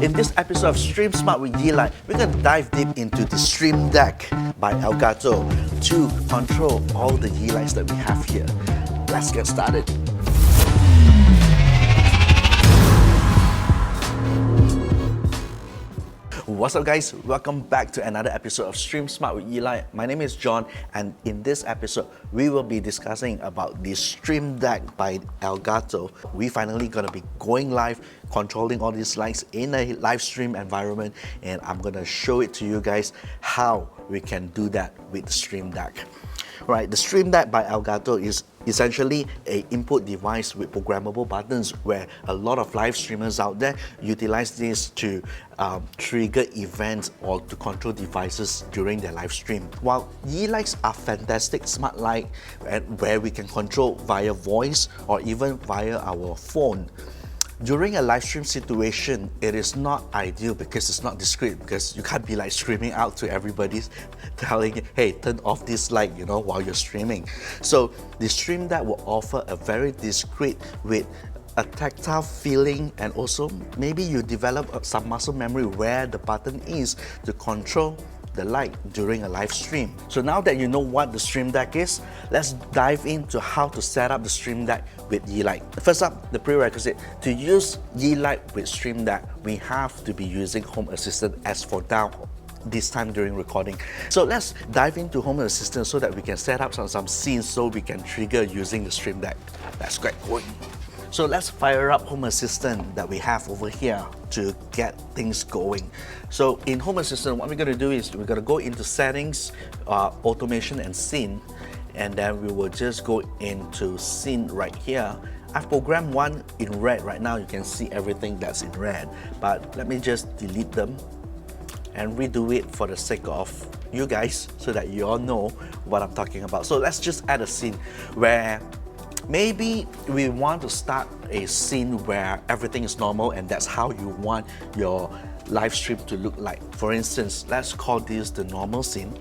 In this episode of Stream Smart with Yeelight, we're going to dive deep into the Stream Deck by Elgato to control all the Yeelights that we have here. Let's get started. What's up guys, welcome back to another episode of Stream Smart with Yeelight. My name is John, and in this episode we will be discussing about the Stream Deck by Elgato. We finally gonna be going live, controlling all these lights in a live stream environment, and I'm gonna show it to you guys how we can do that with the Stream Deck. Right, the Stream Deck by Elgato is essentially an input device with programmable buttons where a lot of live streamers out there utilize this to trigger events or to control devices during their live stream. While Yeelights are fantastic smart light where we can control via voice or even via our phone, during a live stream situation, it is not ideal because it's not discreet, because you can't be like screaming out to everybody telling, hey, turn off this light, while you're streaming. So the Stream Deck will offer a very discreet with a tactile feeling, and also maybe you develop some muscle memory where the button is to control the light during a live stream. So now that you know what the Stream Deck is, let's dive into how to set up the Stream Deck with Yeelight. First up, the prerequisite. To use Yeelight with Stream Deck, we have to be using Home Assistant as for now, this time during recording. So let's dive into Home Assistant so that we can set up some scenes so we can trigger using the Stream Deck. Let's get going. So let's fire up Home Assistant that we have over here to get things going. So in Home Assistant, what we're going to do is we're going to go into Settings, Automation and Scene, and then we will just go into Scene right here. I've programmed one in red right now. You can see everything that's in red, but let me just delete them and redo it for the sake of you guys so that you all know what I'm talking about. So let's just add a scene where maybe we want to start a scene where everything is normal and that's how you want your live stream to look like. For instance, let's call this the normal scene.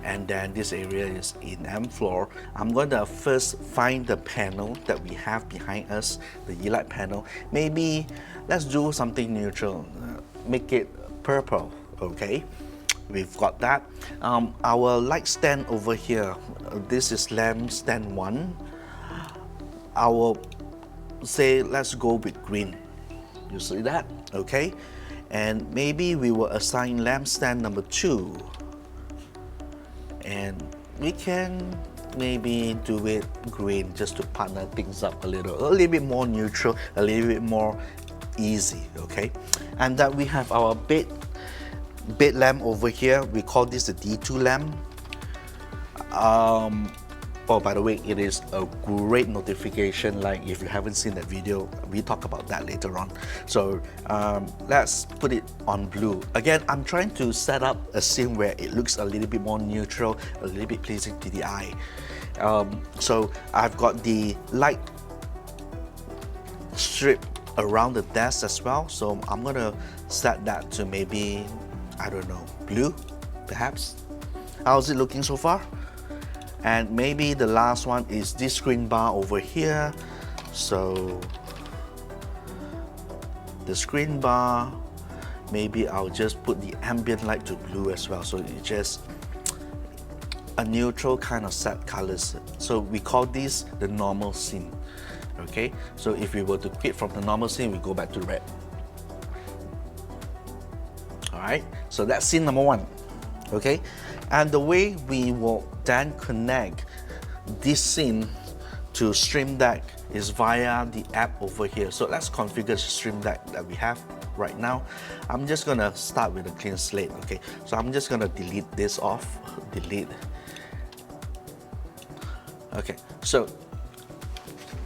And then this area is in M floor. I'm going to first find the panel that we have behind us, the Yeelight panel. Maybe let's do something neutral, make it purple, okay? We've got that. Our light stand over here, this is lamp stand 1. I will say let's go with green. You see that? Okay. And maybe we will assign lamp stand number 2. And we can maybe do it green just to partner things up a little bit more neutral, a little bit more easy, okay? And then we have our bed lamp over here. We call this the D2 lamp. Oh, by the way, it is a great notification light. If you haven't seen that video, we talk about that later on. So let's put it on blue. Again, I'm trying to set up a scene where it looks a little bit more neutral, a little bit pleasing to the eye. So I've got the light strip around the desk as well. So I'm gonna set that to maybe, I don't know, blue, perhaps. How's it looking so far? And maybe the last one is this screen bar over here. So the screen bar, maybe I'll just put the ambient light to blue as well. So it's just a neutral kind of set colors. So we call this the normal scene. Okay, so if we were to quit from the normal scene, we go back to red. Alright, so that's scene number 1. Okay, and the way we will then connect this scene to Stream Deck is via the app over here. So let's configure the Stream Deck that we have right now. I'm just gonna start with a clean slate. Okay, so I'm just gonna delete this off. Delete. Okay, so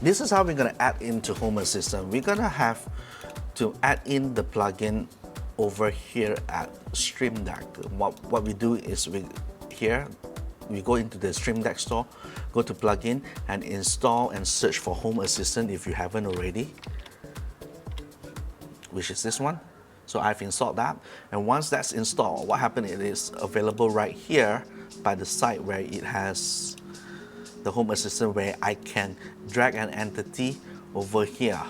this is how we're gonna add into Home Assistant. We're gonna have to add in the plugin over here at Stream Deck. What we do is we go into the Stream Deck store, go to plugin and install and search for Home Assistant if you haven't already, which is this one. So I've installed that, and once that's installed, what happens is it is available right here by the side where it has the Home Assistant, where I can drag an entity over here.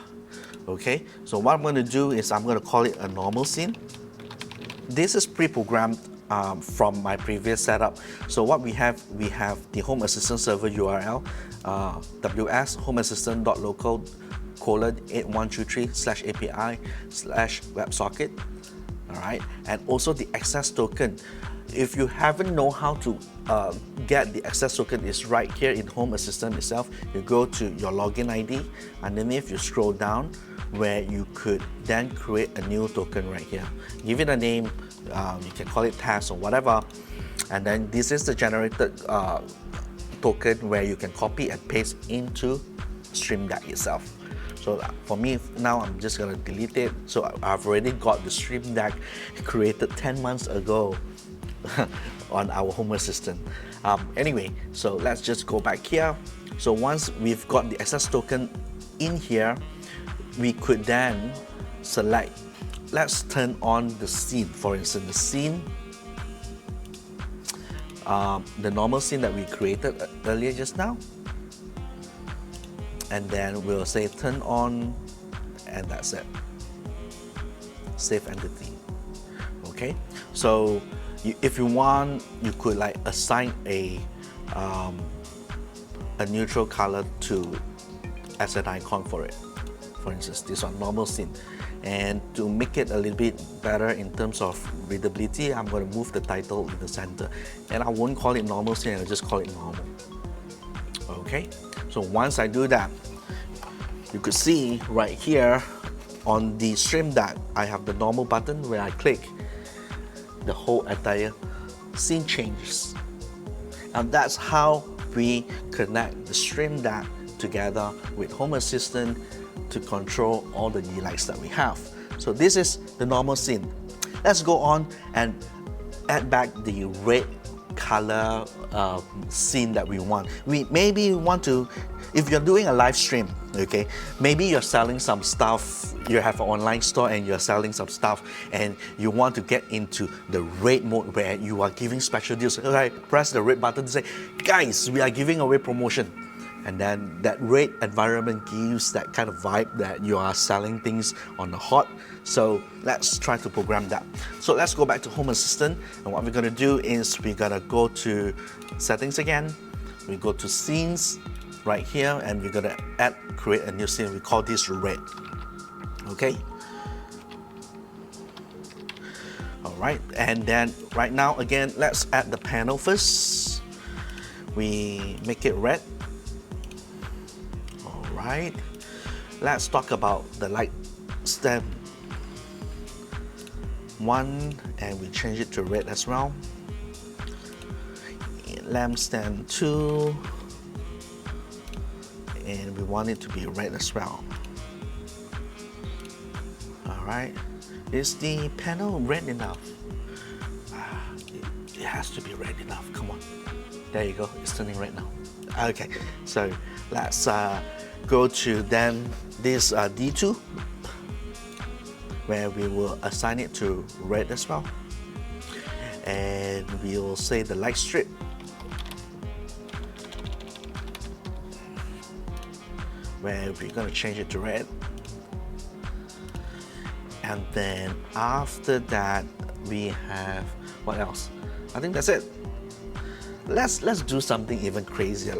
Okay, so what I'm going to do is I'm going to call it a normal scene. This is pre-programmed from my previous setup. So what we have the Home Assistant server URL, ws homeassistant.local:8123/API/WebSocket. All right, and also the access token. If you haven't know how to get the access token, is right here in Home Assistant itself. You go to your login ID, underneath you scroll down, where you could then create a new token right here. Give it a name, you can call it task or whatever, and then this is the generated token where you can copy and paste into Stream Deck itself. So for me now, I'm just gonna delete it. So I've already got the Stream Deck created 10 months ago on our Home Assistant. Anyway, so let's just go back here. So once we've got the access token in here, we could then select, let's turn on the scene. For instance, the scene, the normal scene that we created earlier just now. And then we'll say turn on, and that's it. Save entity. Okay, so if you want, you could like assign a neutral color to as an icon for it. For instance, this one, normal scene. And to make it a little bit better in terms of readability, I'm going to move the title in the center. And I won't call it normal scene, I'll just call it normal. Okay, so once I do that, you could see right here on the Stream Deck, I have the normal button. Where I click, the whole entire scene changes. And that's how we connect the Stream Deck together with Home Assistant to control all the Yeelights that we have. So this is the normal scene. Let's go on and add back the red color scene that we want. Maybe want to, if you're doing a live stream, okay, maybe you're selling some stuff, you have an online store and you're selling some stuff, and you want to get into the red mode where you are giving special deals. Okay, press the red button to say, guys, we are giving away promotion. And then that red environment gives that kind of vibe that you are selling things on the hot. So let's try to program that. So let's go back to Home Assistant, and what we're going to do is we're going to go to settings again. We go to scenes right here, and we're going to create a new scene. We call this red. Okay. All right, and then right now again, let's add the panel first. We make it red. Right, let's talk about the light stand 1, and we change it to red as well. Lamp stand 2, and we want it to be red as well. All right, is the panel red enough? It has to be red enough. Come on, there you go. It's turning red now. Okay, so let's go to then this D2, where we will assign it to red as well, and we will say the light strip, where we're going to change it to red. And then after that, we have what else? I think that's it. Let's do something even crazier.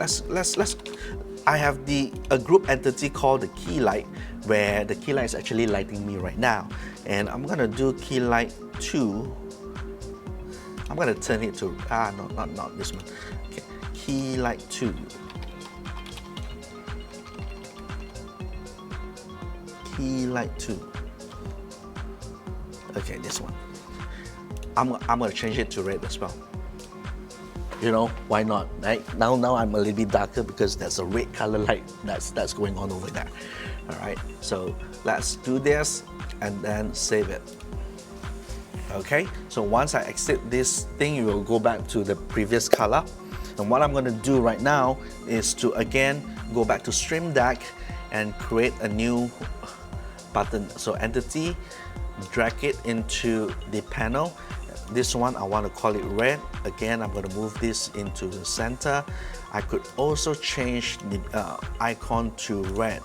I have a group entity called the Yeelight, where the Yeelight is actually lighting me right now. And I'm gonna do Yeelight 2. I'm gonna turn it to, no, not this one. Okay, Yeelight 2. Yeelight 2. Okay, this one. I'm gonna change it to red as well. You know, why not, right? Now I'm a little bit darker because there's a red color light that's going on over there. All right, so let's do this and then save it. Okay, so once I exit this thing, you will go back to the previous color. And what I'm going to do right now is to again go back to Stream Deck and create a new button. So entity, drag it into the panel. This one I want to call it red. Again, I'm going to move this into the center. I could also change the icon to red.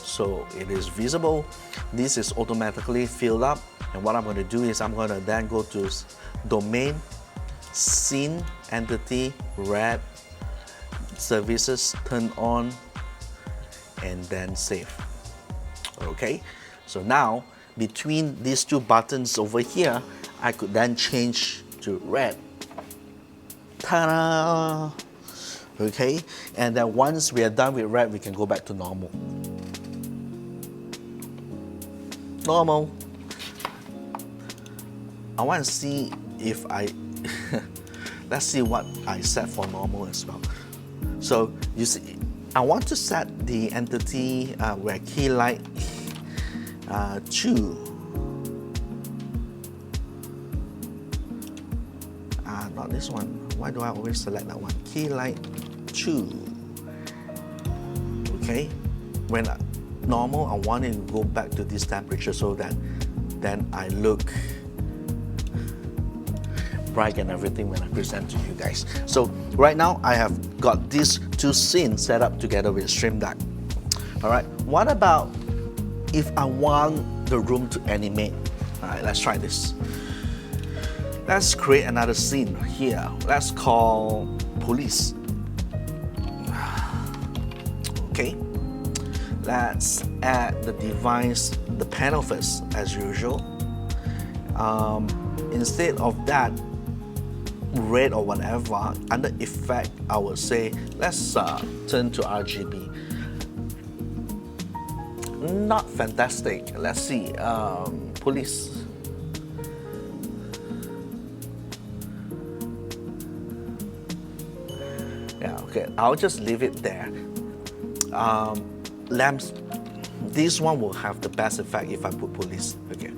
so it is visible. This is automatically filled up, and what I'm going to do is I'm going to then go to domain, scene, entity, red, services, turn on, and then save. Okay, so now between these two buttons over here, I could then change to red. Ta-da! Okay, and then once we are done with red, we can go back to normal. Normal. I want to see if I let's see what I set for normal as well. So you see, I want to set the entity where Yeelight 2. Not this one. Why do I always select that one? Yeelight 2. Okay. When normal, I want it to go back to this temperature so that then I look bright and everything when I present to you guys. So right now I have got these two scenes set up together with Stream Deck. Alright, what about if I want the room to animate? Alright, let's try this. Let's create another scene here. Let's call police. Okay. Let's add the device, the panel first, as usual. Instead of that, red or whatever, under effect, I would say, let's turn to RGB. Not fantastic. Let's see, police. Yeah, okay, I'll just leave it there. Lamps, this one will have the best effect if I put police. Okay,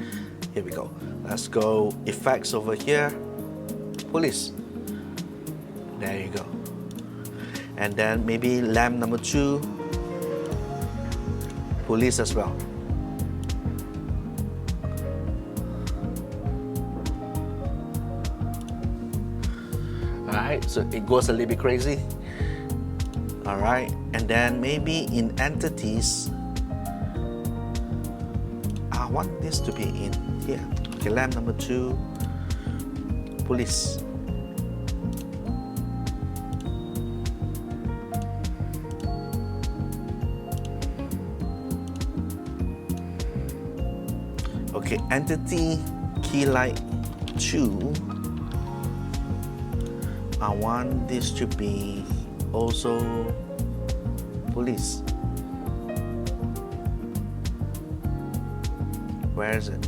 here we go. Let's go effects over here, police. There you go. And then maybe lamp number 2, police as well. Alright, so it goes a little bit crazy. Alright, and then maybe in entities, I want this to be in here. Okay, lamp number 2, police. Okay, entity Yeelight 2. I want this to be also police. Where is it?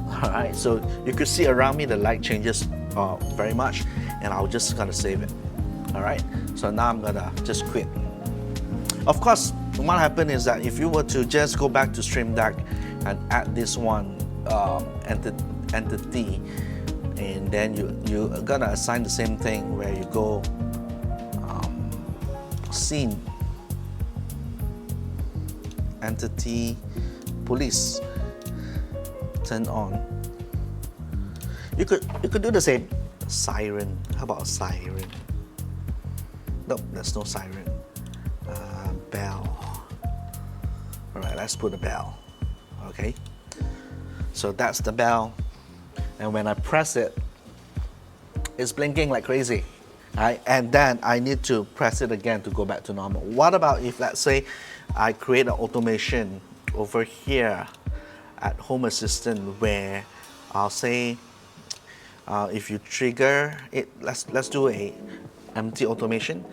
Alright, so you could see around me the light changes very much, and I'll just gonna save it. Alright, so now I'm gonna just quit. Of course, what happened is that if you were to just go back to Stream Deck and add this one entity, and then you're gonna assign the same thing where you go scene, entity, police, turn on. You could do the same. Siren. How about a siren? Nope, there's no siren. Bell. Alright, let's put a bell. Okay. So that's the bell. And when I press it, it's blinking like crazy. Right? And then I need to press it again to go back to normal. What about if, let's say, I create an automation over here at Home Assistant where I'll say, if you trigger it, let's do a empty automation.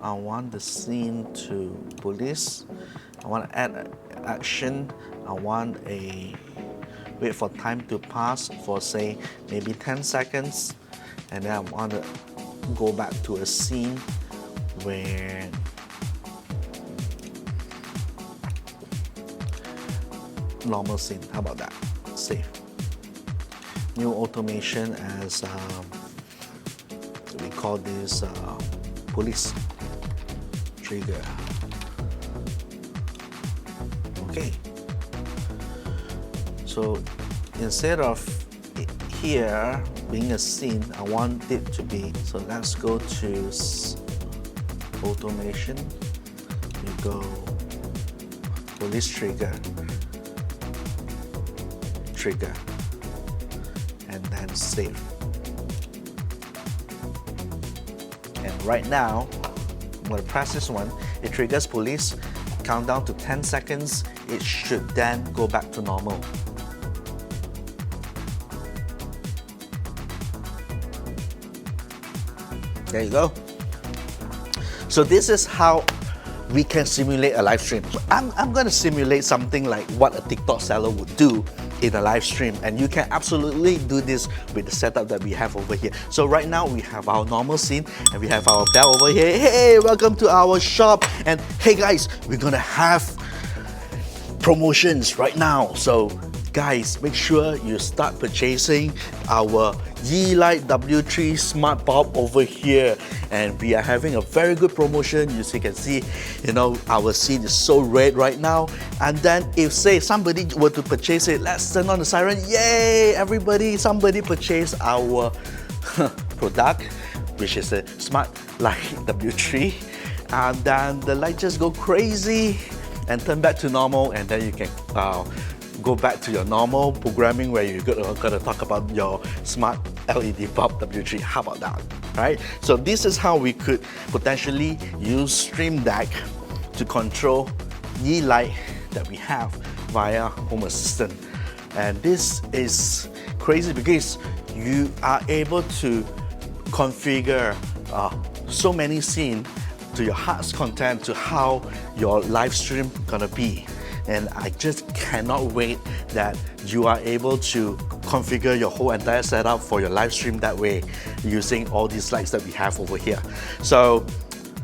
I want the scene to police. I want to add an action. I want a wait for time to pass for say maybe 10 seconds, and then I want to go back to a scene where normal scene. How about that? Save. New automation as we call this police trigger. Okay. So instead of here being a scene, I want it to be. So let's go to automation, you go police trigger, and then save. And right now, I'm going to press this one. It triggers police, countdown to 10 seconds. It should then go back to normal. There you go. So this is how we can simulate a live stream. I'm going to simulate something like what a TikTok seller would do in a live stream, and you can absolutely do this with the setup that we have over here. So right now we have our normal scene and we have our bell over here. Hey, welcome to our shop, and hey guys, we're gonna have promotions right now. So guys, make sure you start purchasing our Yeelight W3 Smart Bulb over here, and we are having a very good promotion. As you can see, you know, our scene is so red right now. And then if say somebody were to purchase it, let's turn on the siren. Yay, everybody, somebody purchase our product, which is a Smart Light W3, and then the light just go crazy and turn back to normal, and then you can go back to your normal programming where you're gonna talk about your smart LED bulb W3. How about that, right? So this is how we could potentially use Stream Deck to control Yeelight that we have via Home Assistant. And this is crazy because you are able to configure so many scenes to your heart's content, to how your live stream gonna be. And I just cannot wait that you are able to configure your whole entire setup for your live stream that way using all these lights that we have over here. So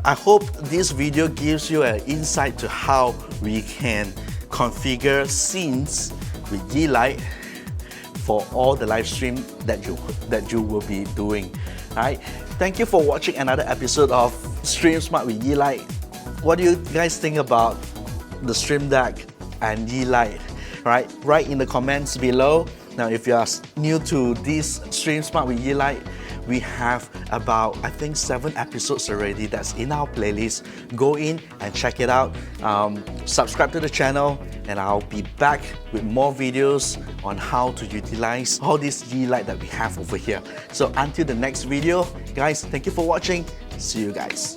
I hope this video gives you an insight to how we can configure scenes with Yeelight for all the live stream that you will be doing. Alright, thank you for watching another episode of Stream Smart with Yeelight. What do you guys think about the Stream Deck and Yeelight? Right? Write in the comments below. Now, if you are new to this Stream Smart with Yeelight, we have about, I think, 7 episodes already that's in our playlist. Go in and check it out. Subscribe to the channel, and I'll be back with more videos on how to utilize all this Yeelight that we have over here. So until the next video, guys, thank you for watching. See you guys.